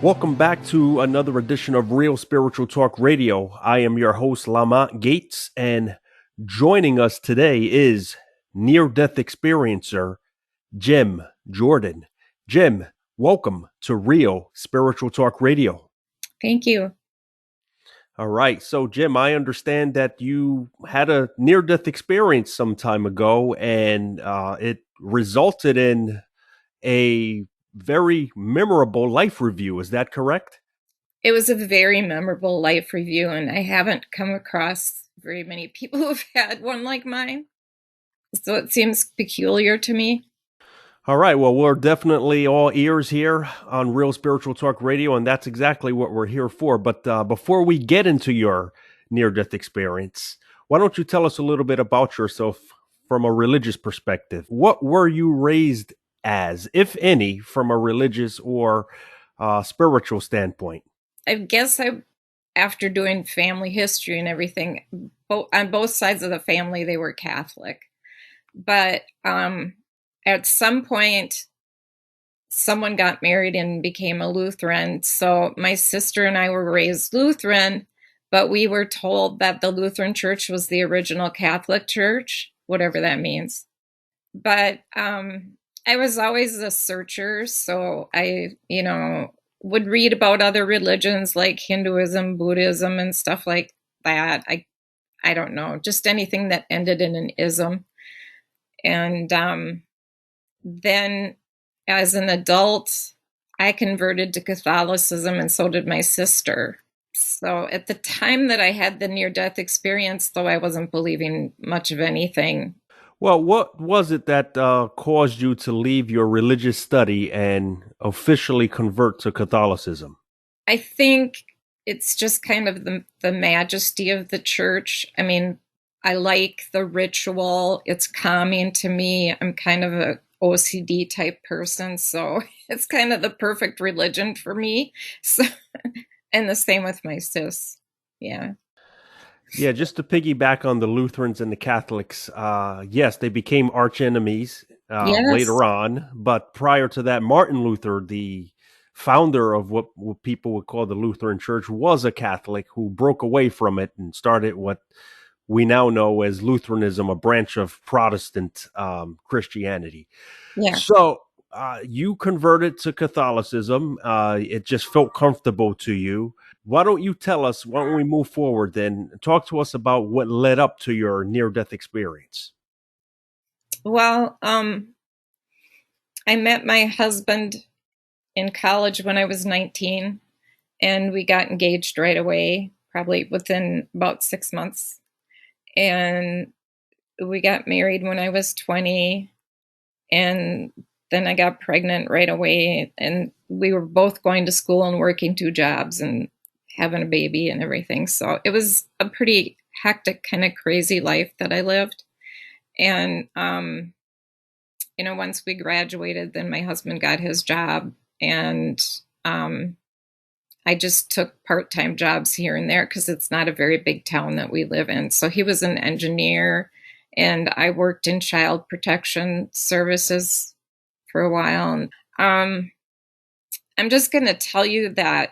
Welcome back to another edition of Real Spiritual Talk Radio. I am your host, Lamont Gates, and joining us today is near-death experiencer, Jem Jordan. Jem, welcome to Real Spiritual Talk Radio. Thank you. All right. So, Jem, I understand that you had a near-death experience some time ago, and it resulted in a very memorable life review. Is that correct? It was a very memorable life review, and I haven't come across very many people who've had one like mine. So it seems peculiar to me. All right. Well, we're definitely all ears here on Real Spiritual Talk Radio, and that's exactly what we're here for. But before we get into your near-death experience, why don't you tell us a little bit about yourself from a religious perspective? What were you raised as, if any, from a religious or spiritual standpoint? I guess after doing family history and everything, on both sides of the family, they were Catholic. But at some point, someone got married and became a Lutheran. So my sister and I were raised Lutheran, but we were told that the Lutheran Church was the original Catholic Church, whatever that means. But I was always a searcher, so I, would read about other religions like Hinduism, Buddhism, and stuff like that. I don't know, just anything that ended in an ism. And then as an adult, I converted to Catholicism, and so did my sister. So at the time that I had the near-death experience, though, I wasn't believing much of anything. Well, what was it that caused you to leave your religious study and officially convert to Catholicism? I think it's just kind of the majesty of the church. I mean, I like the ritual. It's calming to me. I'm kind of a OCD type person, so it's kind of the perfect religion for me. So, and the same with my sis. Yeah. Yeah, just to piggyback on the Lutherans and the Catholics, yes, they became arch enemies later on. But prior to that, Martin Luther, the founder of what people would call the Lutheran Church, was a Catholic who broke away from it and started what we now know as Lutheranism, a branch of Protestant Christianity. Yeah. So you converted to Catholicism. It just felt comfortable to you. Why don't you tell us, why don't we move forward then? Talk to us about what led up to your near-death experience. Well, I met my husband in college when I was 19, and we got engaged right away, probably within about 6 months. And we got married when I was 20, and then I got pregnant right away, and we were both going to school and working 2 jobs and having a baby and everything. So it was a pretty hectic, kind of crazy life that I lived. And, once we graduated, then my husband got his job, and I just took part-time jobs here and there because it's not a very big town that we live in. So he was an engineer, and I worked in child protection services for a while. And I'm just going to tell you that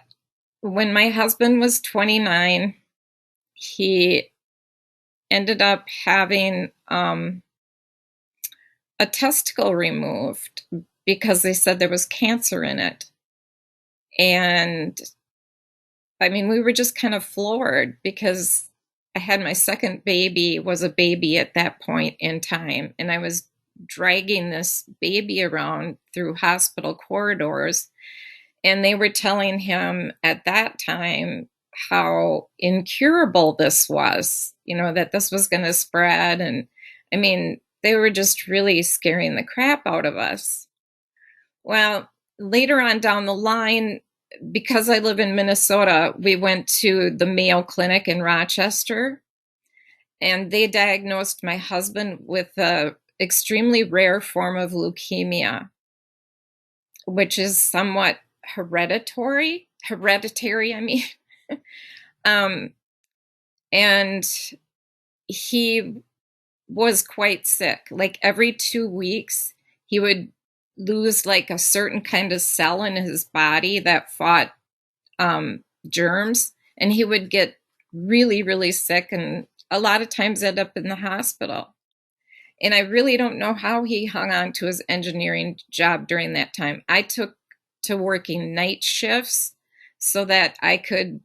when my husband was 29, he ended up having a testicle removed because they said there was cancer in it. And I mean, we were just kind of floored because I had my second baby, was a baby at that point in time, and I was dragging this baby around through hospital corridors. And they were telling him at that time how incurable this was, that this was going to spread. And I mean, they were just really scaring the crap out of us. Well, later on down the line, because I live in Minnesota, we went to the Mayo Clinic in Rochester, and they diagnosed my husband with an extremely rare form of leukemia, which is somewhat hereditary, I mean. And he was quite sick. Like every 2 weeks, he would lose like a certain kind of cell in his body that fought germs, and he would get really, really sick and a lot of times end up in the hospital. And I really don't know how he hung on to his engineering job during that time. I took to working night shifts so that I could,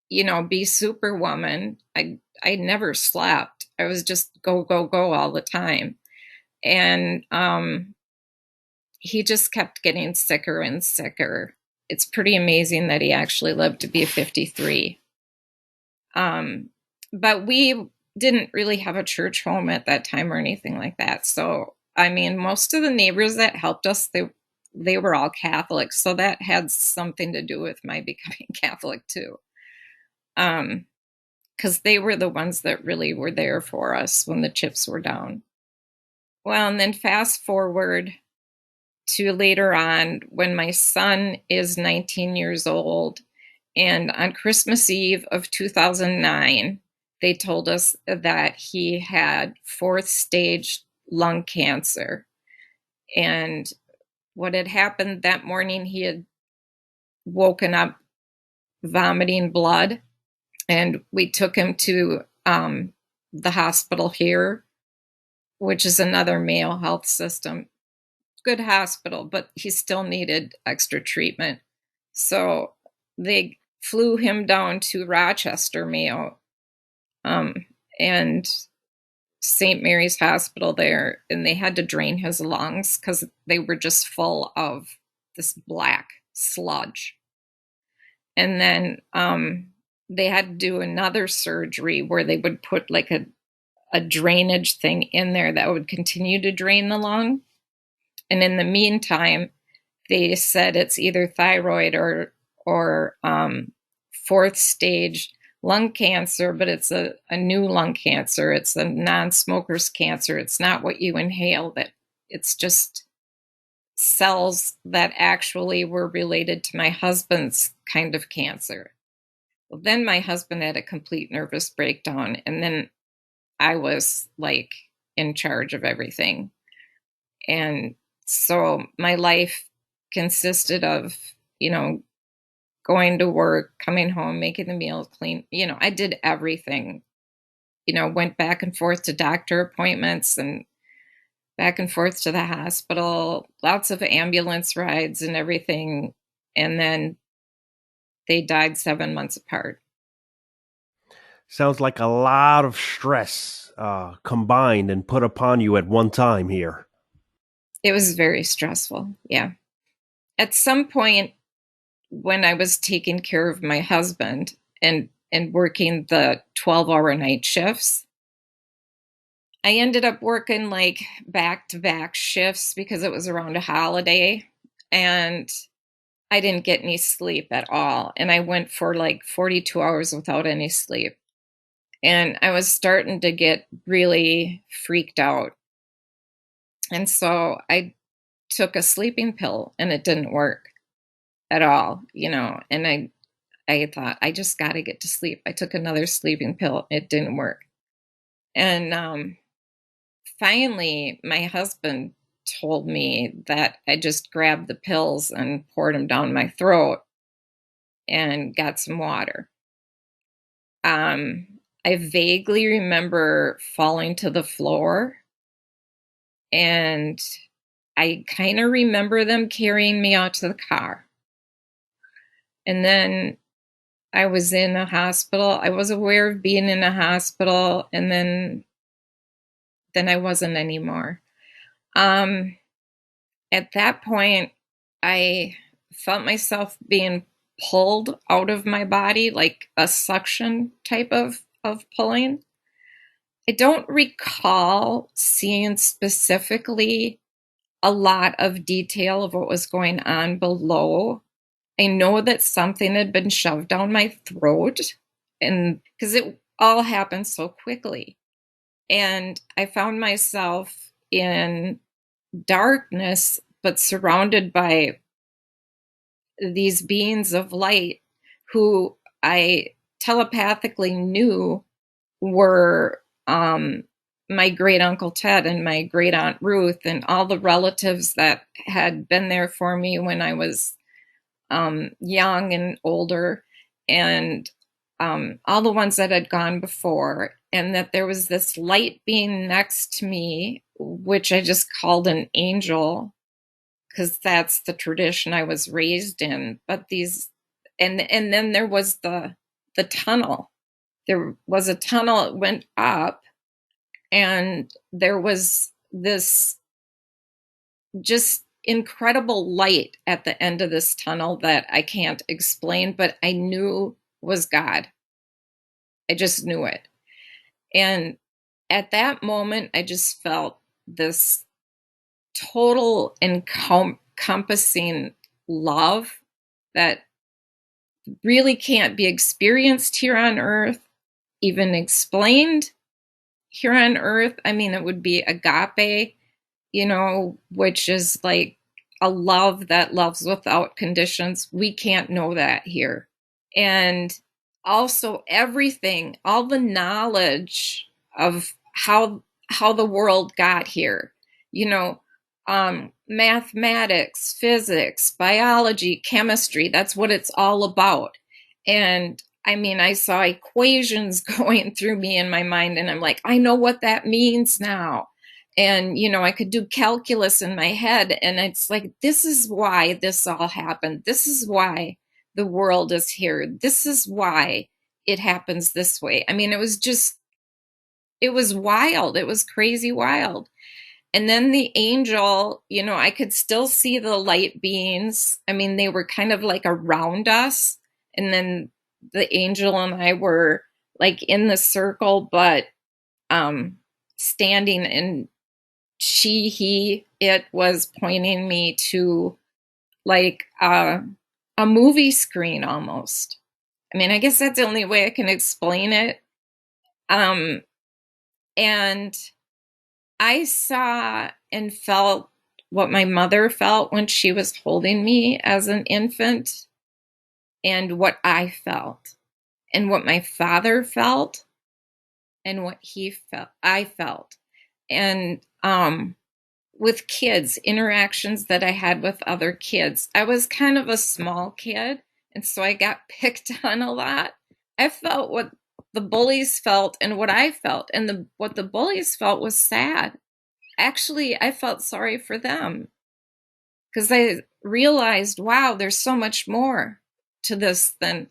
be superwoman. I never slept. I was just go, go, go all the time. And he just kept getting sicker and sicker. It's pretty amazing that he actually lived to be 53. But we didn't really have a church home at that time or anything like that. So, I mean, most of the neighbors that helped us, they were all Catholic. So that had something to do with my becoming Catholic too. Because they were the ones that really were there for us when the chips were down. Well, and then fast forward to later on when my son is 19 years old. And on Christmas Eve of 2009, they told us that he had 4th stage lung cancer. And what had happened that morning, he had woken up vomiting blood. And we took him to the hospital here, which is another Mayo Health system. Good hospital, but he still needed extra treatment. So they flew him down to Rochester, Mayo, and St. Mary's Hospital there, and they had to drain his lungs because they were just full of this black sludge. And then they had to do another surgery where they would put like a drainage thing in there that would continue to drain the lung. And in the meantime, they said it's either thyroid or 4th stage lung cancer, but it's a new lung cancer. It's a non-smoker's cancer. It's not what you inhale. That it's just cells that actually were related to my husband's kind of cancer. Well, then my husband had a complete nervous breakdown, and then I was like in charge of everything. And so my life consisted of, going to work, coming home, making the meals, clean. I did everything. Went back and forth to doctor appointments and back and forth to the hospital, lots of ambulance rides and everything. And then they died 7 months apart. Sounds like a lot of stress combined and put upon you at one time here. It was very stressful. Yeah. At some point, when I was taking care of my husband and working the 12-hour night shifts, I ended up working like back-to-back shifts because it was around a holiday, and I didn't get any sleep at all. And I went for like 42 hours without any sleep. And I was starting to get really freaked out. And so I took a sleeping pill and it didn't work at all, and I thought, I just got to get to sleep. I took another sleeping pill. It didn't work. And finally, my husband told me that I just grabbed the pills and poured them down my throat and got some water. I vaguely remember falling to the floor, and I kind of remember them carrying me out to the car. And then I was in a hospital. I was aware of being in a hospital, and then I wasn't anymore. At that point, I felt myself being pulled out of my body, like a suction type of pulling. I don't recall seeing specifically a lot of detail of what was going on below. I know that something had been shoved down my throat, and because it all happened so quickly. And I found myself in darkness, but surrounded by these beings of light who I telepathically knew were my great uncle Ted and my great aunt Ruth and all the relatives that had been there for me when I was young and older, and all the ones that had gone before, and that there was this light being next to me, which I just called an angel, because that's the tradition I was raised in. But and then there was the tunnel. There was a tunnel, it went up, and there was this just incredible light at the end of this tunnel that I can't explain, but I knew was God. I just knew it. And at that moment, I just felt this total encompassing love that really can't be experienced here on earth, even explained here on earth. I mean, it would be agape, which is like a love that loves without conditions. We can't know that here. And also everything, all the knowledge of how the world got here, mathematics, physics, biology, chemistry, that's what it's all about. And I mean, I saw equations going through me in my mind, and I'm like, I know what that means now. And, I could do calculus in my head, and it's like, this is why this all happened. This is why the world is here. This is why it happens this way. I mean, it was wild. It was crazy wild. And then the angel, I could still see the light beings. I mean, they were kind of like around us. And then the angel and I were like in the circle, but standing, and it was pointing me to like a movie screen almost. I mean, I guess that's the only way I can explain it. And I saw and felt what my mother felt when she was holding me as an infant, and what I felt, and what my father felt, and what I felt. And with kids, interactions that I had with other kids. I was kind of a small kid, and so I got picked on a lot. I felt what the bullies felt and what I felt, and what the bullies felt was sad. Actually, I felt sorry for them, because I realized, wow, there's so much more to this than,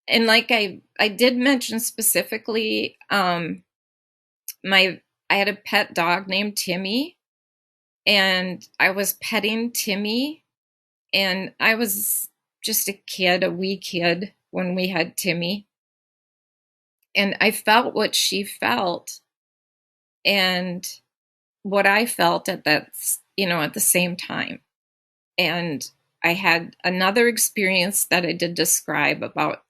and like I did mention specifically, I had a pet dog named Timmy, and I was petting Timmy, and I was just a wee kid when we had Timmy, and I felt what she felt and what I felt at that, at the same time. And I had another experience that I did describe about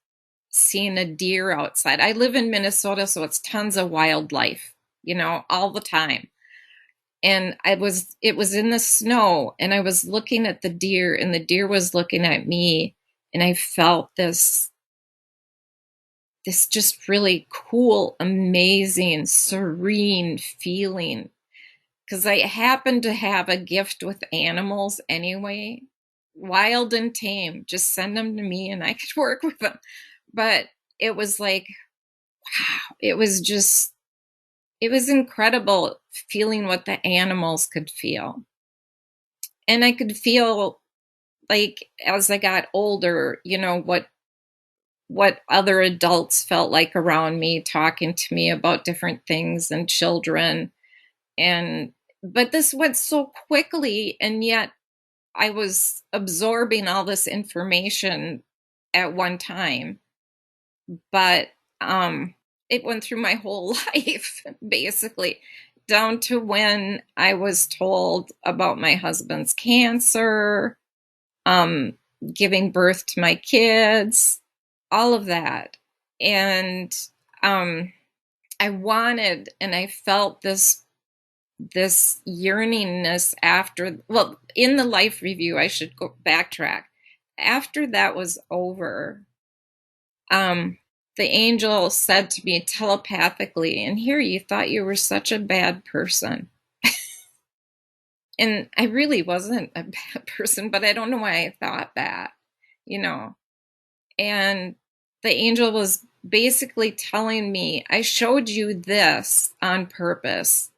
seeing a deer outside. I live in Minnesota, so it's tons of wildlife, all the time. And it was in the snow, and I was looking at the deer, and the deer was looking at me, and I felt this just really cool, amazing, serene feeling, because I happen to have a gift with animals anyway, wild and tame. Just send them to me and I could work with them. But it was like, wow, it was incredible feeling what the animals could feel. And I could feel, like, as I got older, what other adults felt like around me, talking to me about different things, and children. But this went so quickly, and yet I was absorbing all this information at one time. But it went through my whole life, basically, down to when I was told about my husband's cancer, giving birth to my kids, all of that. And I wanted, and I felt this yearningness after, well, in the life review, I should go backtrack. After that was over, the angel said to me telepathically, and here, you thought you were such a bad person. And I really wasn't a bad person, but I don't know why I thought that, you know. And the angel was basically telling me, I showed you this on purpose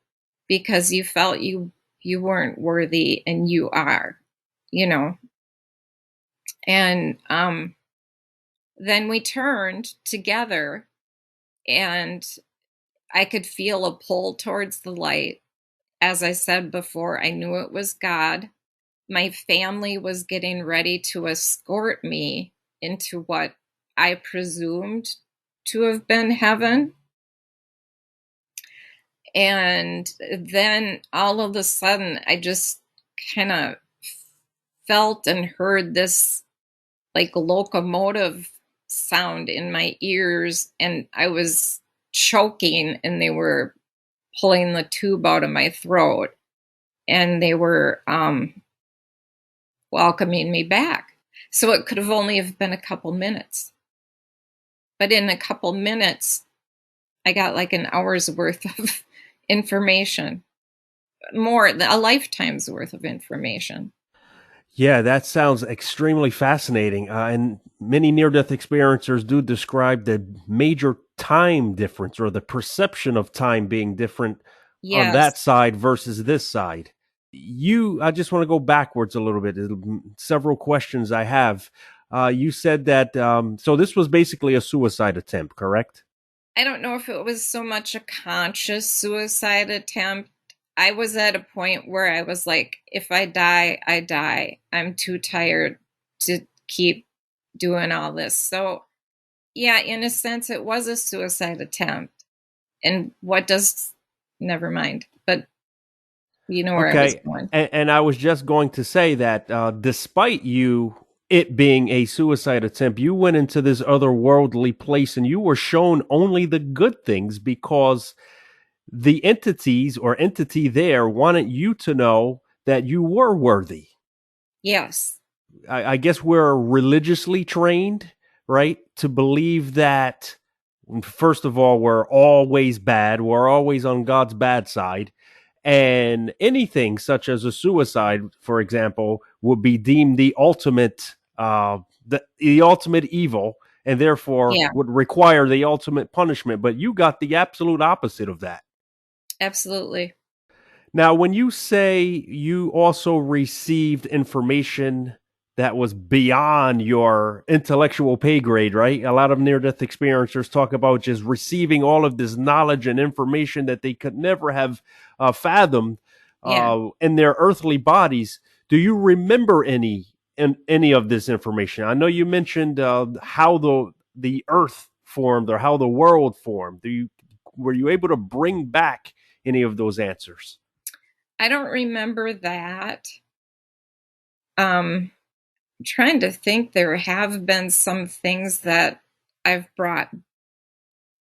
because you felt you weren't worthy, and you are, you know. And then we turned together, and I could feel a pull towards the light. As I said before, I knew it was God. My family was getting ready to escort me into what I presumed to have been heaven. And then all of a sudden, I just kind of felt and heard this like locomotive sound in my ears, and I was choking, and they were pulling the tube out of my throat, and they were welcoming me back. So it could have only have been a couple minutes. But in a couple minutes, I got like an hour's worth of information, more, a lifetime's worth of information. Yeah, that sounds extremely fascinating. And many near death experiencers do describe the major time difference or the perception of time being different on that Yes. side versus this side. I just want to go backwards a little bit. Several questions I have. You said that, so this was basically a suicide attempt, correct? I don't know if it was so much a conscious suicide attempt. I was at a point where I was like, if I die, I die. I'm too tired to keep doing all this. So, yeah, in a sense, it was a suicide attempt. And never mind. But you know where I was Okay. going. And I was just going to say that despite it being a suicide attempt, you went into this otherworldly place and you were shown only the good things because the entities or entity there wanted you to know that you were worthy. Yes. I guess we're religiously trained, right, to believe that, first of all, we're always bad. We're always on God's bad side. And anything such as a suicide, for example, would be deemed the ultimate evil, and therefore Yeah, would require the ultimate punishment. But you got the absolute opposite of that. absolutely. Now, when you say you also received information that was beyond your intellectual pay grade, right? A lot of near death experiencers talk about just receiving all of this knowledge and information that they could never have fathomed Yeah. in their earthly bodies. Do you remember any of this information? I know you mentioned how the earth formed or how the world formed. Were you able to bring back any of those answers? I don't remember that. I'm trying to think. There have been some things that I've brought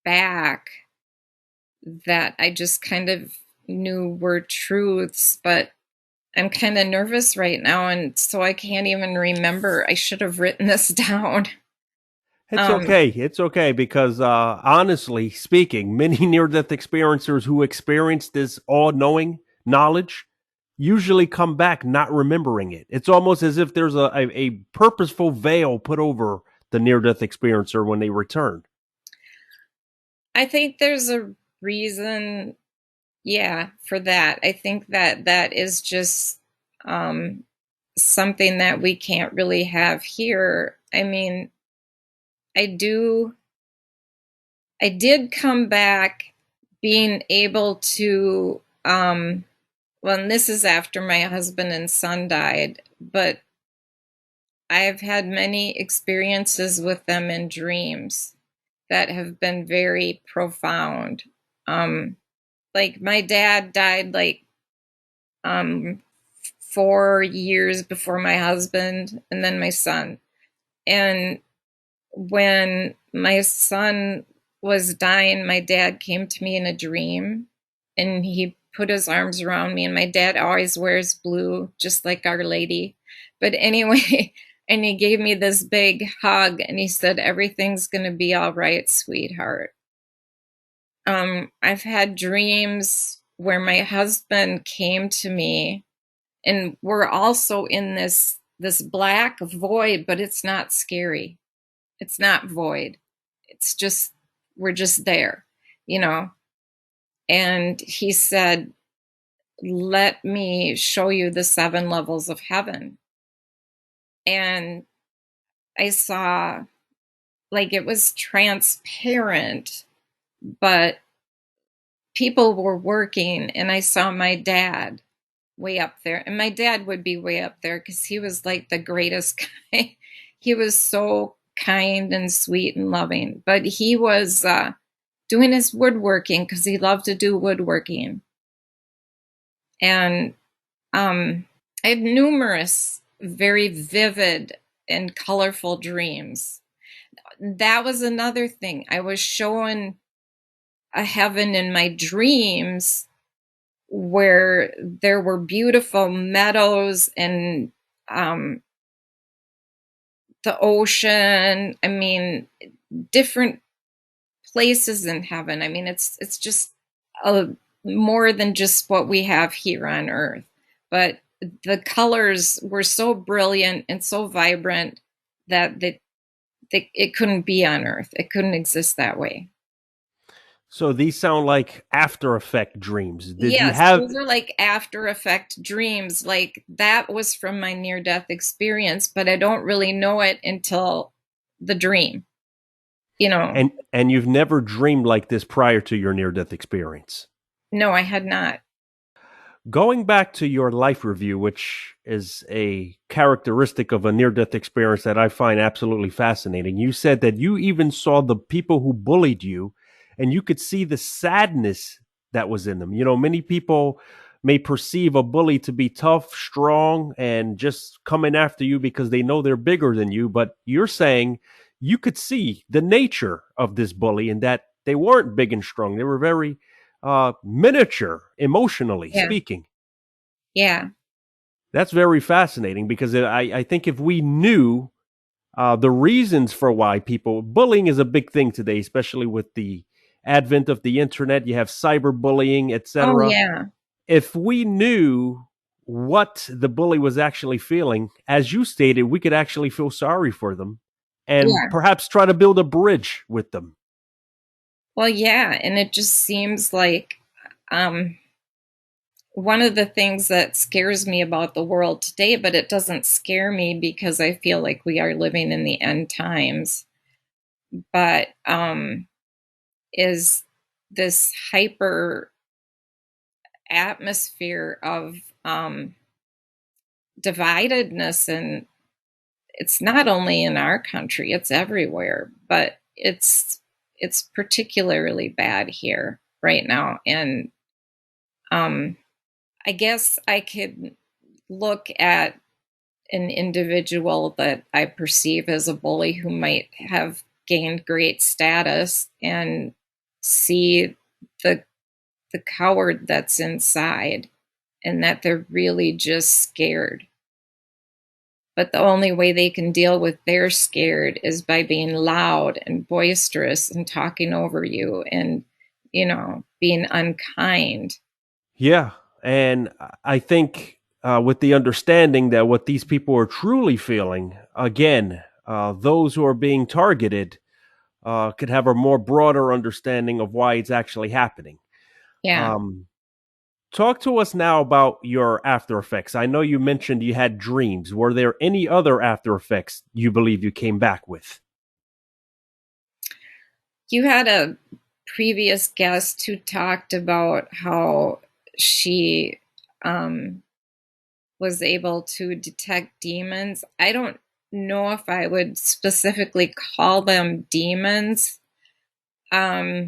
back that I just kind of knew were truths, but I'm kind of nervous right now, and so I can't even remember. I should have written this down. It's Um, okay. It's okay because honestly speaking, many near death experiencers who experience this all knowing knowledge usually come back not remembering it. It's almost as if there's a purposeful veil put over the near death experiencer when they return. I think there's a reason, yeah, for that. I think that that is just um, something that we can't really have here. I mean, I do, I did come back being able to, well, and this is after my husband and son died, but I've had many experiences with them in dreams that have been very profound. Um, like my dad died like um, 4 years before my husband, and then my son. And when my son was dying, my dad came to me in a dream, and he put his arms around me. And my dad always wears blue, just like Our Lady. But anyway, and he gave me this big hug, and he said, "Everything's going to be all right, sweetheart." I've had dreams where my husband came to me And we're also in this black void, but it's not scary. It's not void. It's just, we're just there, you know? And he said, let me show you the 7 levels of heaven. And I saw, like, it was transparent, but people were working, and I saw my dad way up there. And my dad would be way up there because he was like the greatest guy. He was so kind and sweet and loving, but he was doing his woodworking because he loved to do woodworking. And I had numerous very vivid and colorful dreams. That was another thing. I was shown a heaven in my dreams where there were beautiful meadows and the ocean. I mean, different places in heaven. I mean, it's just more than just what we have here on earth. But the colors were so brilliant and so vibrant that it couldn't be on earth. It couldn't exist that way. So these sound like after effect dreams. Did you Yes, have those are like after effect dreams. Like, that was from my near death experience, but I don't really know it until the dream, you know. and you've never dreamed like this prior to your near death experience? No, I had not. Going back to your life review, which is a characteristic of a near death experience that I find absolutely fascinating, you said that you even saw the people who bullied you and you could see the sadness that was in them. You know, many people may perceive a bully to be tough, strong, and just coming after you because they know they're bigger than you. But you're saying you could see the nature of this bully and that they weren't big and strong. They were very miniature, emotionally Yeah. speaking. Yeah. That's very fascinating because I think if we knew the reasons for why bullying is a big thing today, especially with the advent of the internet, you have cyberbullying, Oh, etc. yeah. If we knew what the bully was actually feeling, as you stated, we could actually feel sorry for them and Yeah. perhaps try to build a bridge with them. Well, yeah. And it just seems like one of the things that scares me about the world today, but it doesn't scare me because I feel like we are living in the end times, but is this hyper atmosphere of dividedness. And it's not only in our country, it's everywhere, but it's particularly bad here right now. And I guess I could look at an individual that I perceive as a bully who might have gained great status and see the coward that's inside, and that they're really just scared. But the only way they can deal with their scared is by being loud and boisterous and talking over you and, you know, being unkind. Yeah. And I think with the understanding that what these people are truly feeling, again, those who are being targeted could have a more broader understanding of why it's actually happening. Yeah. Talk to us now about your after effects. I know you mentioned you had dreams. Were there any other after effects you believe you came back with? You had a previous guest who talked about how she was able to detect demons. I don't know if I would specifically call them demons, but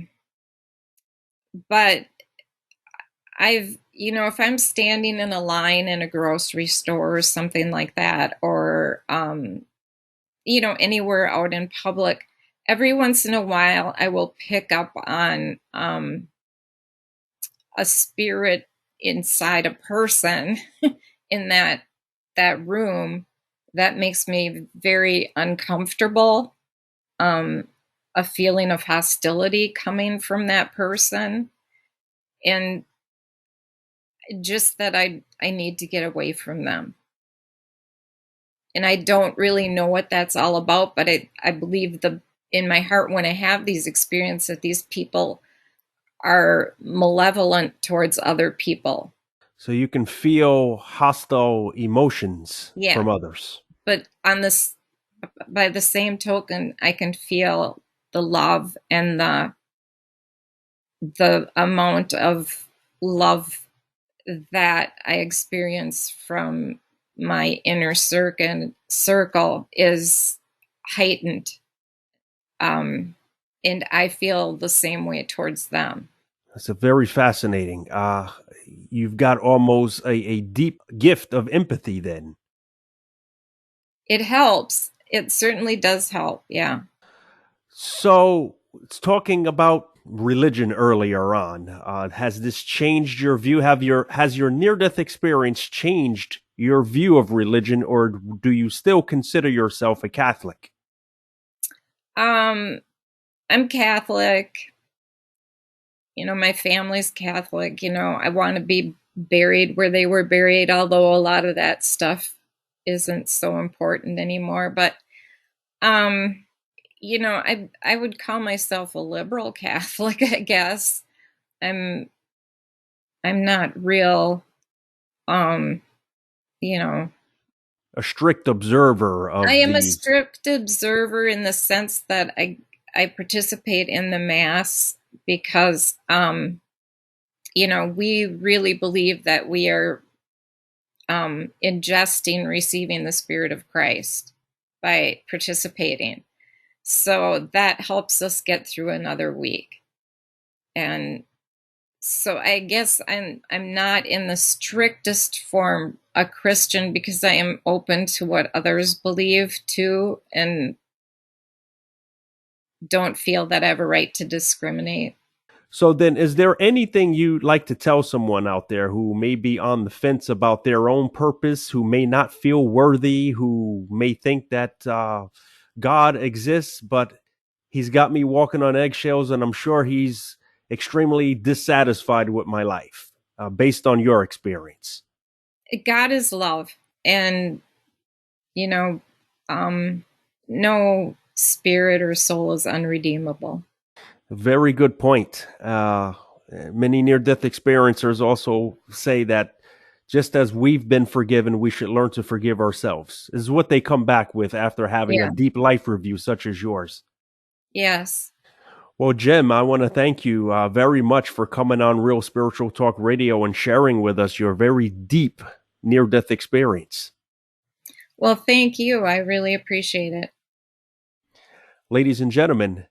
if I'm standing in a line in a grocery store or something like that, or, anywhere out in public, every once in a while I will pick up on a spirit inside a person in that room that makes me very uncomfortable. A feeling of hostility coming from that person. And just that I need to get away from them. And I don't really know what that's all about, but I believe in my heart when I have these experiences that these people are malevolent towards other people. So you can feel hostile emotions from others. But by the same token, I can feel the love and the amount of love that I experience from my inner circle is heightened. And I feel the same way towards them. That's a very fascinating. You've got almost a deep gift of empathy then. It helps. It certainly does help. Yeah. So, talking about religion earlier on, has this changed your view? Has your near-death experience changed your view of religion, or do you still consider yourself a Catholic? I'm Catholic. My family's Catholic. I want to be buried where they were buried, although a lot of that stuff isn't so important anymore. But, I would call myself a liberal Catholic, I guess. I'm not real, a strict observer of I am these. A strict observer in the sense that I participate in the Mass because, we really believe that we are ingesting, receiving the Spirit of Christ by participating. So that helps us get through another week. And so I guess I'm not in the strictest form a Christian because I am open to what others believe too, and don't feel that I have a right to discriminate. So then, is there anything you'd like to tell someone out there who may be on the fence about their own purpose, who may not feel worthy, who may think that God exists, but he's got me walking on eggshells, and I'm sure he's extremely dissatisfied with my life, based on your experience? God is love, and no spirit or soul is unredeemable. Very good point. Many near-death experiencers also say that just as we've been forgiven, we should learn to forgive ourselves. This is what they come back with after having a deep life review such as yours. Yes. Well, Jem, I want to thank you very much for coming on Real Spiritual Talk Radio and sharing with us your very deep near-death experience. Well, thank you. I really appreciate it. Ladies and gentlemen,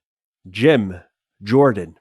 Jem Jordan.